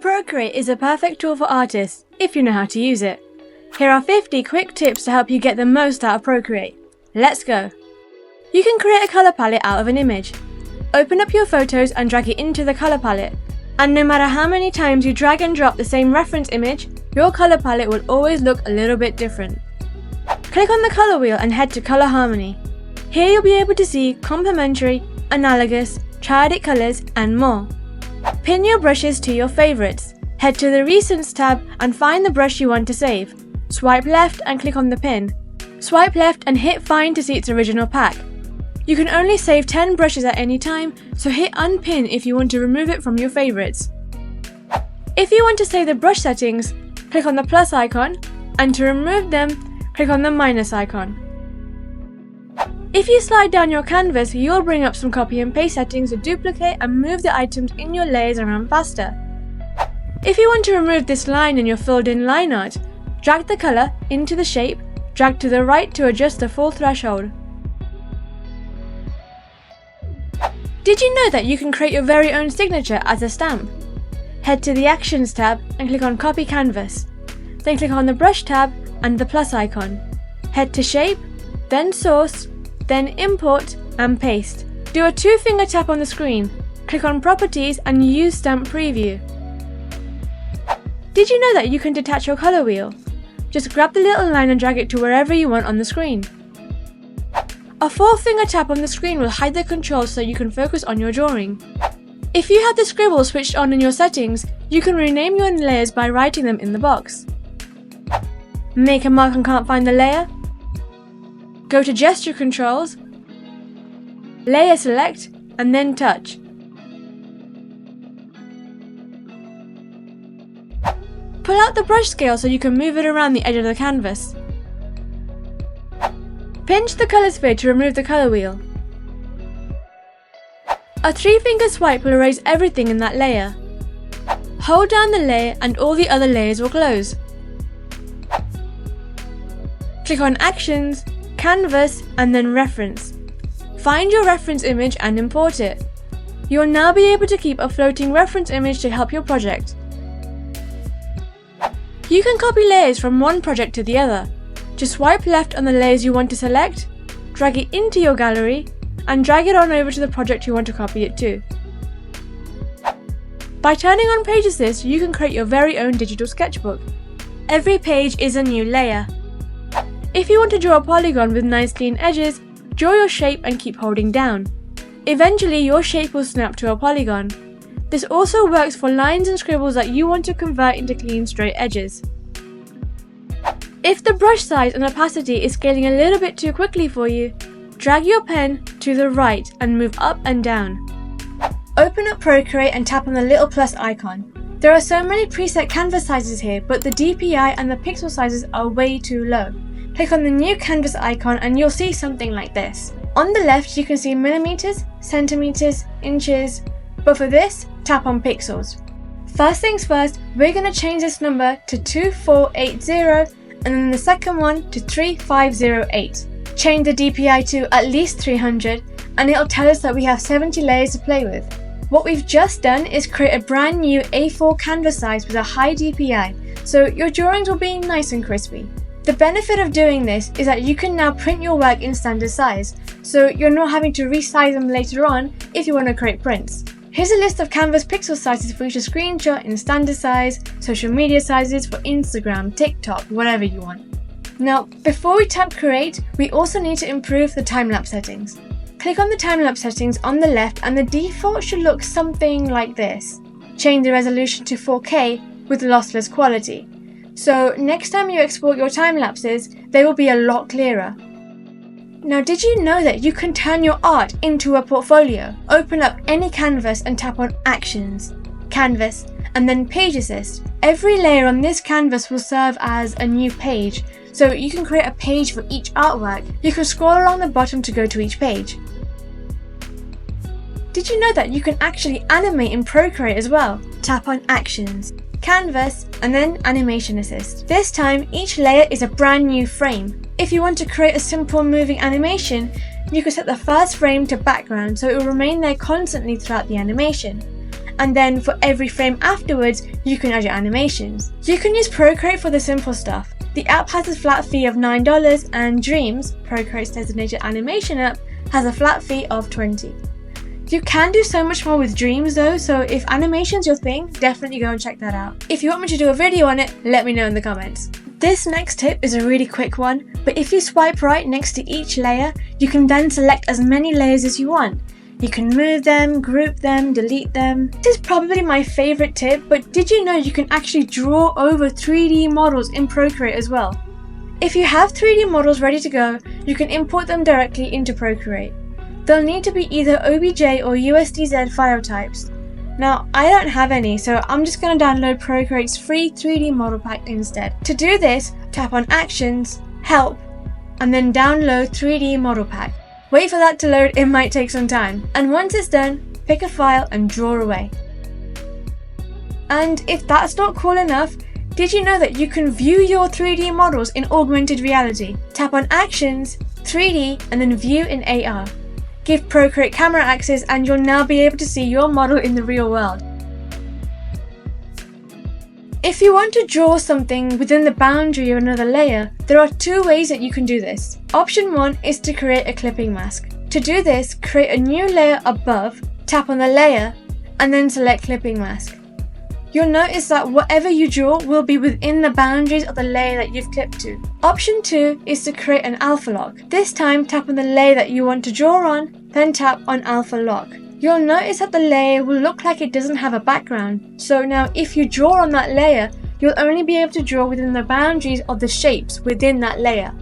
Procreate is a perfect tool for artists, if you know how to use it. Here are 50 quick tips to help you get the most out of Procreate. Let's go! You can create a color palette out of an image. Open up your photos and drag it into the color palette. And no matter how many times you drag and drop the same reference image, your color palette will always look a little bit different. Click on the color wheel and head to Color Harmony. Here you'll be able to see complementary, analogous, triadic colors and more. Pin your brushes to your favorites. Head to the Recents tab and find the brush you want to save. Swipe left and click on the pin. Swipe left and hit Find to see its original pack. You can only save 10 brushes at any time, so hit Unpin if you want to remove it from your favorites. If you want to save the brush settings, click on the plus icon, and to remove them, click on the minus icon. If you slide down your canvas, you'll bring up some copy and paste settings to duplicate and move the items in your layers around faster. If you want to remove this line in your filled in line art, drag the color into the shape, drag to the right to adjust the full threshold. Did you know that you can create your very own signature as a stamp? Head to the Actions tab and click on Copy Canvas. Then click on the Brush tab and the plus icon. Head to Shape, then Source, then Import and Paste. Do a 2-finger tap on the screen. Click on Properties and use Stamp Preview. Did you know that you can detach your color wheel? Just grab the little line and drag it to wherever you want on the screen. A 4-finger tap on the screen will hide the controls so you can focus on your drawing. If you have the scribble switched on in your settings, you can rename your layers by writing them in the box. Make a mark and can't find the layer? Go to Gesture Controls, Layer Select, and then Touch. Pull out the brush scale so you can move it around the edge of the canvas. Pinch the color sphere to remove the color wheel. A 3-finger swipe will erase everything in that layer. Hold down the layer and all the other layers will close. Click on Actions, Canvas, and then Reference. Find your reference image and import it. You will now be able to keep a floating reference image to help your project. You can copy layers from one project to the other. Just swipe left on the layers you want to select, drag it into your gallery, and drag it on over to the project you want to copy it to. By turning on Page Assist, you can create your very own digital sketchbook. Every page is a new layer. If you want to draw a polygon with nice clean edges, draw your shape and keep holding down. Eventually, your shape will snap to a polygon. This also works for lines and scribbles that you want to convert into clean straight edges. If the brush size and opacity is scaling a little bit too quickly for you, drag your pen to the right and move up and down. Open up Procreate and tap on the little plus icon. There are so many preset canvas sizes here, but the DPI and the pixel sizes are way too low. Click on the new canvas icon and you'll see something like this. On the left you can see millimeters, centimeters, inches, but for this, tap on pixels. First things first, we're going to change this number to 2480 and then the second one to 3508. Change the DPI to at least 300 and it'll tell us that we have 70 layers to play with. What we've just done is create a brand new A4 canvas size with a high DPI, so your drawings will be nice and crispy. The benefit of doing this is that you can now print your work in standard size, so you're not having to resize them later on if you want to create prints. Here's a list of canvas pixel sizes for you to screenshot in standard size, social media sizes for Instagram, TikTok, whatever you want. Now, before we tap Create, we also need to improve the time-lapse settings. Click on the time-lapse settings on the left and the default should look something like this. Change the resolution to 4K with lossless quality. So next time you export your time-lapses, they will be a lot clearer. Now, did you know that you can turn your art into a portfolio? Open up any canvas and tap on Actions, Canvas, and then Page Assist. Every layer on this canvas will serve as a new page, so you can create a page for each artwork. You can scroll along the bottom to go to each page. Did you know that you can actually animate in Procreate as well? Tap on Actions, Canvas, and then Animation Assist. This time, each layer is a brand new frame. If you want to create a simple moving animation, you can set the first frame to background so it will remain there constantly throughout the animation. and then for every frame afterwards, you can add your animations. You can use Procreate for the simple stuff. The app has a flat fee of $9 and Dreams, Procreate's designated animation app, has a flat fee of $20. You can do so much more with Dreams though, so if animation's your thing, definitely go and check that out. If you want me to do a video on it, let me know in the comments. This next tip is a really quick one, but if you swipe right next to each layer, you can then select as many layers as you want. You can move them, group them, delete them. This is probably my favourite tip, but did you know you can actually draw over 3D models in Procreate as well? If you have 3D models ready to go, you can import them directly into Procreate. They'll need to be either OBJ or USDZ file types. Now, I don't have any, so I'm just going to download Procreate's free 3D model pack instead. To do this, tap on Actions, Help, and then download 3D model pack. Wait for that to load, it might take some time. And once it's done, pick a file and draw away. And if that's not cool enough, did you know that you can view your 3D models in augmented reality? Tap on Actions, 3D, and then View in AR. Give Procreate camera access and you'll now be able to see your model in the real world. If you want to draw something within the boundary of another layer, there are two ways that you can do this. Option 1 is to create a clipping mask. To do this, create a new layer above, tap on the layer, and then select clipping mask. You'll notice that whatever you draw will be within the boundaries of the layer that you've clipped to. Option 2 is to create an alpha lock. This time tap on the layer that you want to draw on, then tap on alpha lock. You'll notice that the layer will look like it doesn't have a background. So now if you draw on that layer, you'll only be able to draw within the boundaries of the shapes within that layer.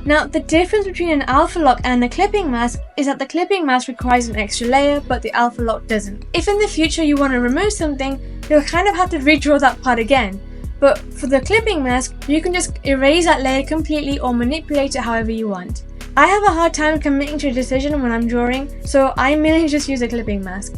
Now, the difference between an alpha lock and a clipping mask is that the clipping mask requires an extra layer, but the alpha lock doesn't. If in the future you want to remove something, you'll kind of have to redraw that part again. But for the clipping mask, you can just erase that layer completely or manipulate it however you want. I have a hard time committing to a decision when I'm drawing, so I mainly just use a clipping mask.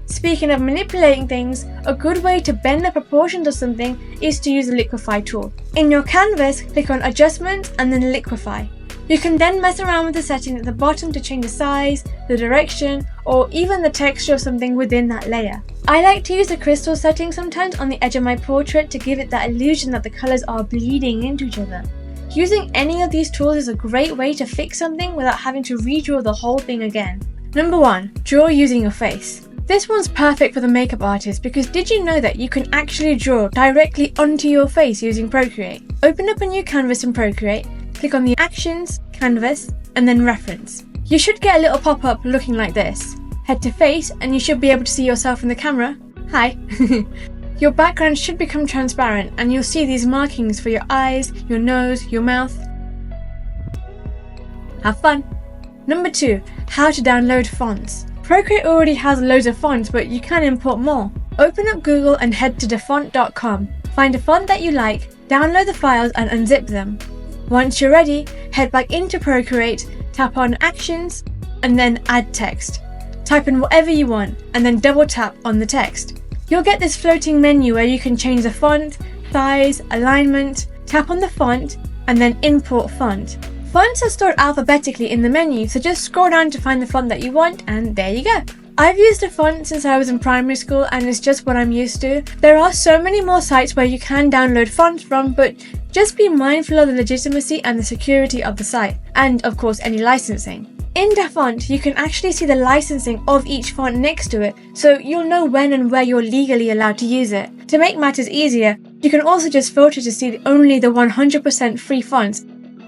Speaking of manipulating things, a good way to bend the proportions of something is to use the Liquify tool. In your canvas, click on Adjustments and then Liquify. You can then mess around with the setting at the bottom to change the size, the direction, or even the texture of something within that layer. I like to use the crystal setting sometimes on the edge of my portrait to give it that illusion that the colours are bleeding into each other. Using any of these tools is a great way to fix something without having to redraw the whole thing again. Number 1. Draw using your face. This one's perfect for the makeup artist because did you know that you can actually draw directly onto your face using Procreate? Open up a new canvas in Procreate, click on the Actions, Canvas, and then Reference. You should get a little pop-up looking like this. Head to Face and you should be able to see yourself in the camera. Hi! Your background should become transparent and you'll see these markings for your eyes, your nose, your mouth. Have fun! Number 2. How to download fonts. Procreate already has loads of fonts, but you can import more. Open up Google and head to dafont.com. Find a font that you like, download the files and unzip them. Once you're ready, head back into Procreate, tap on Actions, and then Add Text. Type in whatever you want, and then double tap on the text. You'll get this floating menu where you can change the font, size, alignment, tap on the font, and then Import Font. Fonts are stored alphabetically in the menu, so just scroll down to find the font that you want, and there you go. I've used a font since I was in primary school and it's just what I'm used to. There are so many more sites where you can download fonts from, but just be mindful of the legitimacy and the security of the site, and of course any licensing. In Dafont, you can actually see the licensing of each font next to it, so you'll know when and where you're legally allowed to use it. To make matters easier, you can also just filter to see only the 100% free fonts.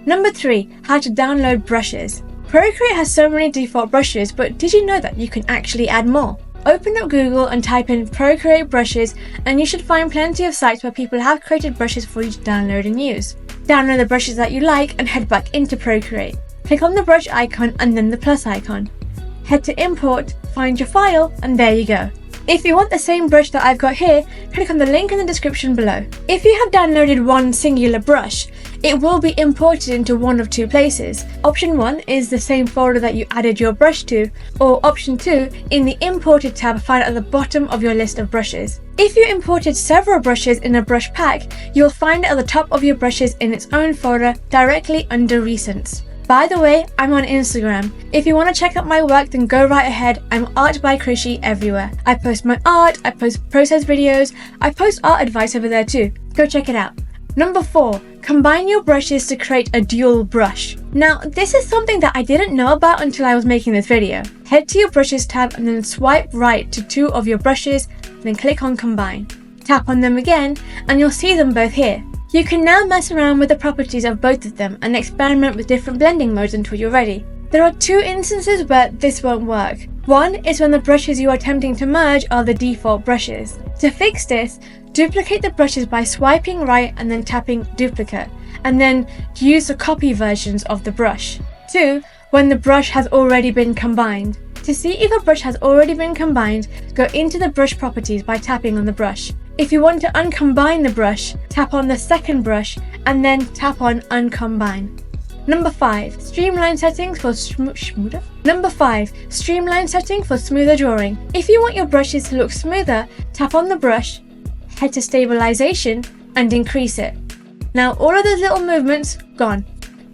Number 3. How to download brushes. Procreate has so many default brushes, but did you know that you can actually add more? Open up Google and type in Procreate brushes and you should find plenty of sites where people have created brushes for you to download and use. Download the brushes that you like and head back into Procreate. Click on the brush icon and then the plus icon. Head to Import, find your file, and there you go. If you want the same brush that I've got here, click on the link in the description below. If you have downloaded one singular brush, it will be imported into one of two places. Option 1 is the same folder that you added your brush to, or option 2 in the Imported tab found at the bottom of your list of brushes. If you imported several brushes in a brush pack, you'll find it at the top of your brushes in its own folder directly under Recents. By the way, I'm on Instagram. If you want to check out my work, then go right ahead. I'm artbykrishie everywhere. I post my art, I post process videos, I post art advice over there too. Go check it out. Number 4, combine your brushes to create a dual brush. Now, this is something that I didn't know about until I was making this video. Head to your brushes tab and then swipe right to 2 of your brushes, then click on combine. Tap on them again and you'll see them both here. You can now mess around with the properties of both of them and experiment with different blending modes until you're ready. There are 2 instances where this won't work. One is when the brushes you are attempting to merge are the default brushes. To fix this, duplicate the brushes by swiping right and then tapping duplicate, and then use the copy versions of the brush. 2, when the brush has already been combined. To see if a brush has already been combined, go into the brush properties by tapping on the brush. If you want to uncombine the brush, tap on the second brush and then tap on uncombine. Number 5, streamline settings for smoother. Number 5, streamline setting for smoother drawing. If you want your brushes to look smoother, tap on the brush, head to stabilization and increase it. Now all of those little movements gone.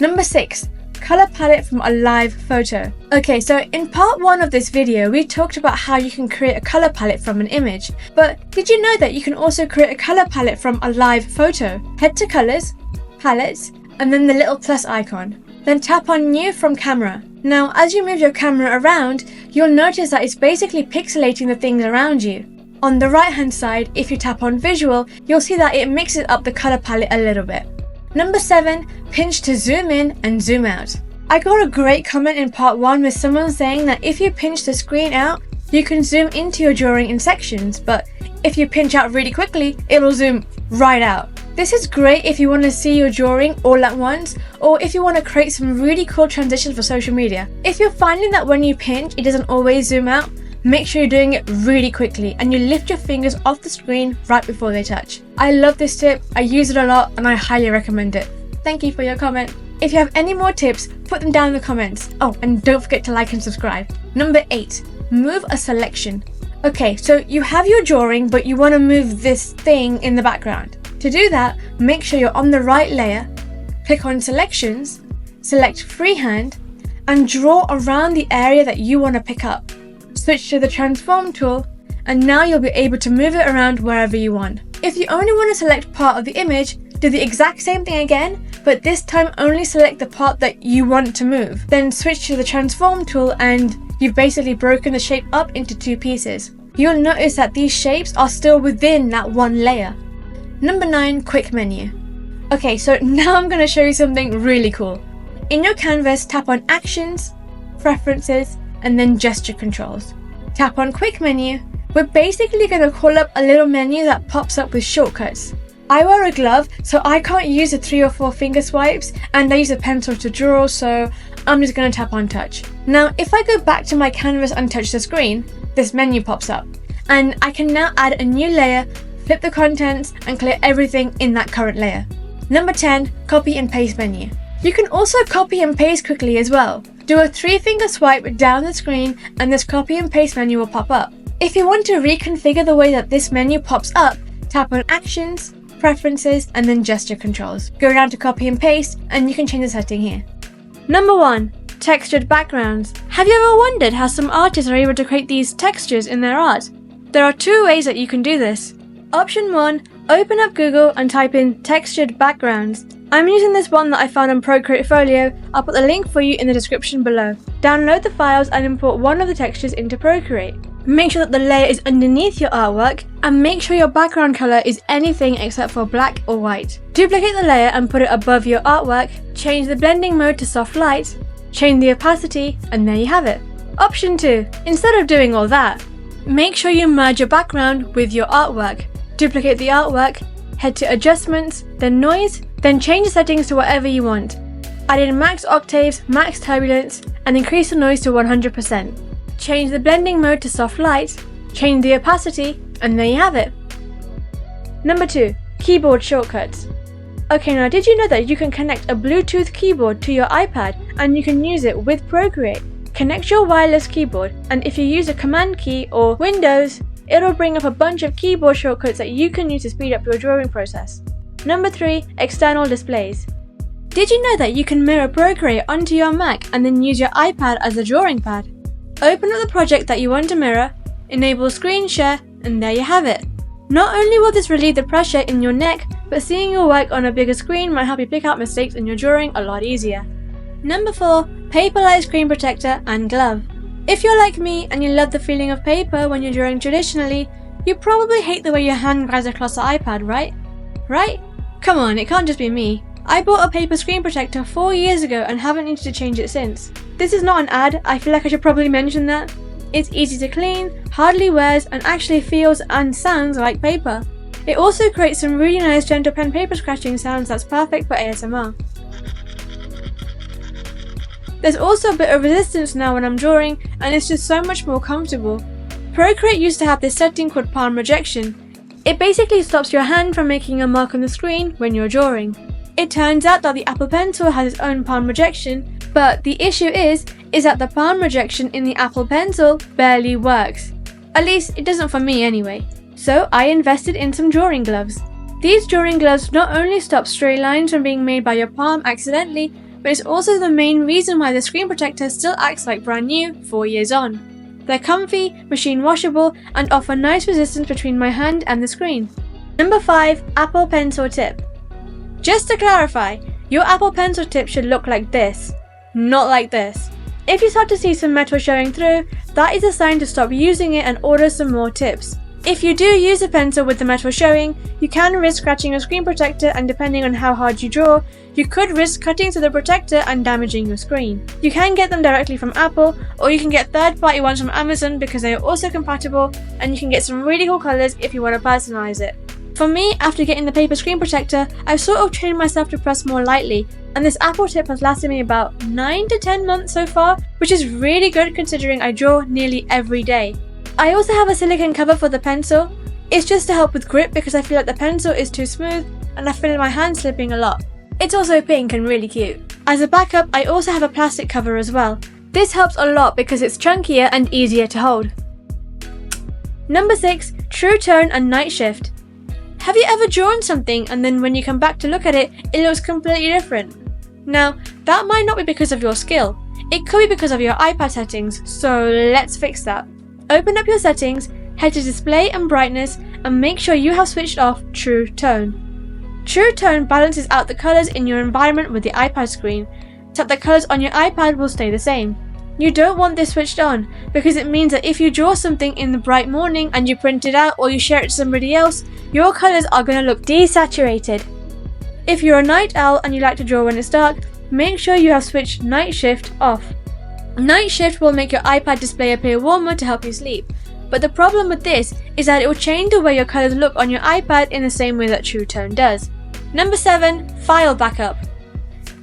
Number 6, color palette from a live photo. Okay, so in part 1 of this video, we talked about how you can create a color palette from an image. But did you know that you can also create a color palette from a live photo? Head to colors, palettes, and then the little plus icon. Then tap on new from camera. Now, as you move your camera around, you'll notice that it's basically pixelating the things around you. On the right hand side, if you tap on visual, you'll see that it mixes up the color palette a little bit. Number 7, pinch to zoom in and zoom out. I got a great comment in part 1 with someone saying that if you pinch the screen out, you can zoom into your drawing in sections, but if you pinch out really quickly, it'll zoom right out. This is great if you want to see your drawing all at once, or if you want to create some really cool transitions for social media. If you're finding that when you pinch, it doesn't always zoom out, make sure you're doing it really quickly and you lift your fingers off the screen right before they touch. I love this tip, I use it a lot and I highly recommend it. Thank you for your comment. If you have any more tips, put them down in the comments. Oh, and don't forget to like and subscribe. Number 8, move a selection. Okay, so you have your drawing, but you want to move this thing in the background. To do that, make sure you're on the right layer, click on selections, select freehand, and draw around the area that you want to pick up. Switch to the transform tool, and now you'll be able to move it around wherever you want. If you only want to select part of the image, do the exact same thing again, but this time only select the part that you want to move. Then switch to the transform tool and you've basically broken the shape up into 2 pieces. You'll notice that these shapes are still within that one layer. Number 9, quick menu. Okay, so now I'm going to show you something really cool. In your canvas, tap on actions, preferences, and then gesture controls. Tap on quick menu. We're basically going to call up a little menu that pops up with shortcuts. I wear a glove, so I can't use the 3 or 4 finger swipes, and I use a pencil to draw, so I'm just going to tap on touch. Now, if I go back to my canvas and touch the screen, this menu pops up, and I can now add a new layer, flip the contents, and clear everything in that current layer. Number 10, copy and paste menu. You can also copy and paste quickly as well. Do a 3-finger swipe down the screen, and this copy and paste menu will pop up. If you want to reconfigure the way that this menu pops up, tap on actions, preferences, and then gesture controls. Go down to copy and paste and you can change the setting here. Number 1, textured backgrounds. Have you ever wondered how some artists are able to create these textures in their art? There are 2 ways that you can do this. Option 1, open up Google and type in textured backgrounds. I'm using this one that I found on Procreate Folio. I'll put the link for you in the description below. Download the files and import one of the textures into Procreate. Make sure that the layer is underneath your artwork and make sure your background color is anything except for black or white. Duplicate the layer and put it above your artwork, change the blending mode to soft light, change the opacity, and there you have it. Option 2, instead of doing all that, make sure you merge your background with your artwork. Duplicate the artwork, head to adjustments, then noise, then change the settings to whatever you want. Add in max octaves, max turbulence, and increase the noise to 100%. Change the blending mode to soft light, change the opacity, and there you have it. Number 2, keyboard shortcuts. Okay, now did you know that you can connect a Bluetooth keyboard to your iPad and you can use it with Procreate? Connect your wireless keyboard, and if you use a command key or Windows, it'll bring up a bunch of keyboard shortcuts that you can use to speed up your drawing process. Number 3, external displays. Did you know that you can mirror Procreate onto your Mac and then use your iPad as a drawing pad? Open up the project that you want to mirror, enable screen share, and there you have it. Not only will this relieve the pressure in your neck, but seeing your work on a bigger screen might help you pick out mistakes in your drawing a lot easier. Number 4. Paperlike screen protector and glove. If you're like me and you love the feeling of paper when you're drawing traditionally, you probably hate the way your hand glides across the iPad, right? Right? Come on, it can't just be me. I bought a paper screen protector 4 years ago and haven't needed to change it since. This is not an ad, I feel like I should probably mention that. It's easy to clean, hardly wears, and actually feels and sounds like paper. It also creates some really nice gentle pen paper scratching sounds that's perfect for ASMR. There's also a bit of resistance now when I'm drawing, and it's just so much more comfortable. Procreate used to have this setting called palm rejection. It basically stops your hand from making a mark on the screen when you're drawing. It turns out that the Apple Pencil has its own palm rejection, but the issue is that the palm rejection in the Apple Pencil barely works. At least it doesn't for me anyway. So I invested in some drawing gloves. These drawing gloves not only stop stray lines from being made by your palm accidentally, but it's also the main reason why the screen protector still acts like brand new 4 years on. They're comfy, machine washable, and offer nice resistance between my hand and the screen. Number 5. Apple Pencil tip. Just to clarify, your Apple Pencil tip should look like this, not like this. If you start to see some metal showing through, that is a sign to stop using it and order some more tips. If you do use a pencil with the metal showing, you can risk scratching your screen protector, and depending on how hard you draw, you could risk cutting through the protector and damaging your screen. You can get them directly from Apple, or you can get third-party ones from Amazon because they are also compatible, and you can get some really cool colours if you want to personalise it. For me, after getting the paper screen protector, I've sort of trained myself to press more lightly, and this Apple tip has lasted me about 9 to 10 months so far, which is really good considering I draw nearly every day. I also have a silicone cover for the pencil. It's just to help with grip because I feel like the pencil is too smooth and I feel my hand slipping a lot. It's also pink and really cute. As a backup, I also have a plastic cover as well. This helps a lot because it's chunkier and easier to hold. Number 6. True Tone and Night Shift. Have you ever drawn something and then when you come back to look at it, it looks completely different? Now, that might not be because of your skill. It could be because of your iPad settings, so let's fix that. Open up your settings, head to Display and Brightness, and make sure you have switched off True Tone. True Tone balances out the colours in your environment with the iPad screen, so that the colours on your iPad will stay the same. You don't want this switched on, because it means that if you draw something in the bright morning and you print it out or you share it to somebody else, your colours are going to look desaturated. If you're a night owl and you like to draw when it's dark, make sure you have switched Night Shift off. Night Shift will make your iPad display appear warmer to help you sleep, but the problem with this is that it will change the way your colours look on your iPad in the same way that True Tone does. Number 7. File backup.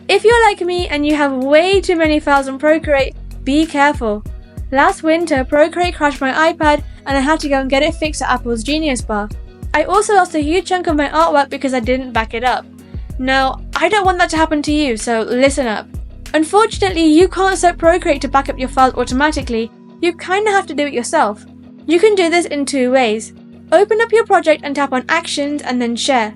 If you're like me and you have way too many files on Procreate, be careful. Last winter, Procreate crashed my iPad and I had to go and get it fixed at Apple's Genius Bar. I also lost a huge chunk of my artwork because I didn't back it up. Now, I don't want that to happen to you, so listen up. Unfortunately, you can't set Procreate to back up your files automatically. You kinda have to do it yourself. You can do this in 2 ways. Open up your project and tap on Actions and then Share.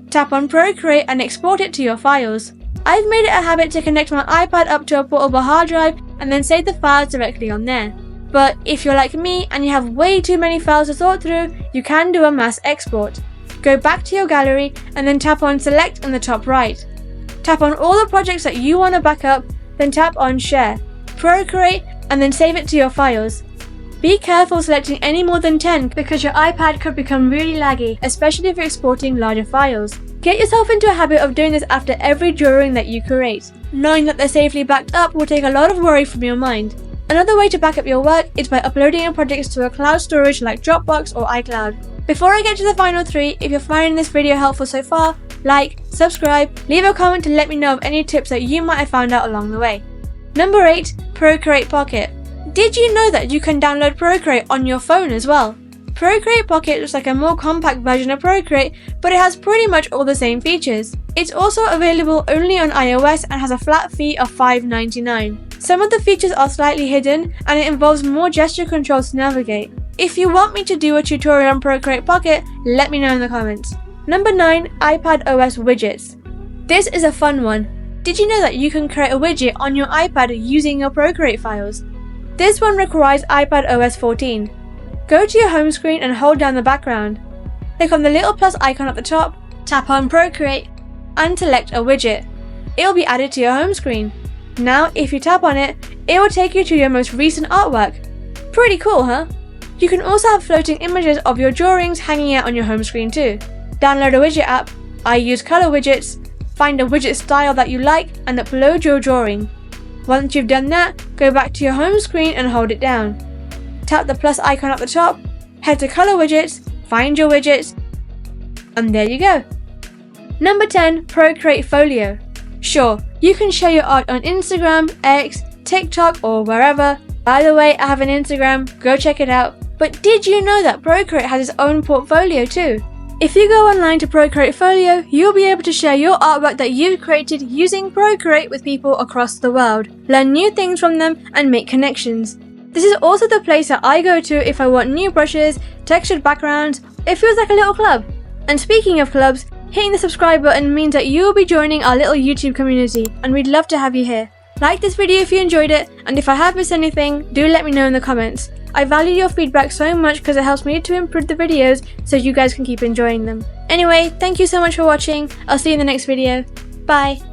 Tap on Procreate and export it to your files. I've made it a habit to connect my iPad up to a portable hard drive and then save the files directly on there. But if you're like me and you have way too many files to sort through, you can do a mass export. Go back to your gallery and then tap on Select in the top right. Tap on all the projects that you want to back up, then tap on Share, Procreate, and then save it to your files. Be careful selecting any more than 10 because your iPad could become really laggy, especially if you're exporting larger files. Get yourself into a habit of doing this after every drawing that you create. Knowing that they're safely backed up will take a lot of worry from your mind. Another way to back up your work is by uploading your projects to a cloud storage like Dropbox or iCloud. Before I get to the final 3, if you're finding this video helpful so far, like, subscribe, leave a comment to let me know of any tips that you might have found out along the way. Number 8. Procreate Pocket. Did you know that you can download Procreate on your phone as well? Procreate Pocket looks like a more compact version of Procreate, but it has pretty much all the same features. It's also available only on iOS and has a flat fee of $5.99. Some of the features are slightly hidden and it involves more gesture controls to navigate. If you want me to do a tutorial on Procreate Pocket, let me know in the comments. Number 9. iPad OS widgets. This is a fun one. Did you know that you can create a widget on your iPad using your Procreate files? This one requires iPad OS 14. Go to your home screen and hold down the background. Click on the little plus icon at the top, tap on Procreate, and select a widget. It will be added to your home screen. Now, if you tap on it, it will take you to your most recent artwork. Pretty cool, huh? You can also have floating images of your drawings hanging out on your home screen too. Download a widget app. I use color widgets. Find a widget style that you like and upload your drawing. Once you've done that, go back to your home screen and hold it down. Tap the plus icon at the top, head to color widgets, find your widgets, and there you go. Number 10, Procreate Folio. Sure, you can share your art on Instagram, X, TikTok, or wherever. By the way, I have an Instagram, go check it out. But did you know that Procreate has its own portfolio too? If you go online to Procreate Folio, you'll be able to share your artwork that you've created using Procreate with people across the world, learn new things from them, and make connections. This is also the place that I go to if I want new brushes, textured backgrounds. It feels like a little club. And speaking of clubs, hitting the subscribe button means that you will be joining our little YouTube community, and we'd love to have you here. Like this video if you enjoyed it, and if I have missed anything, do let me know in the comments. I value your feedback so much because it helps me to improve the videos so you guys can keep enjoying them. Anyway, thank you so much for watching. I'll see you in the next video. Bye!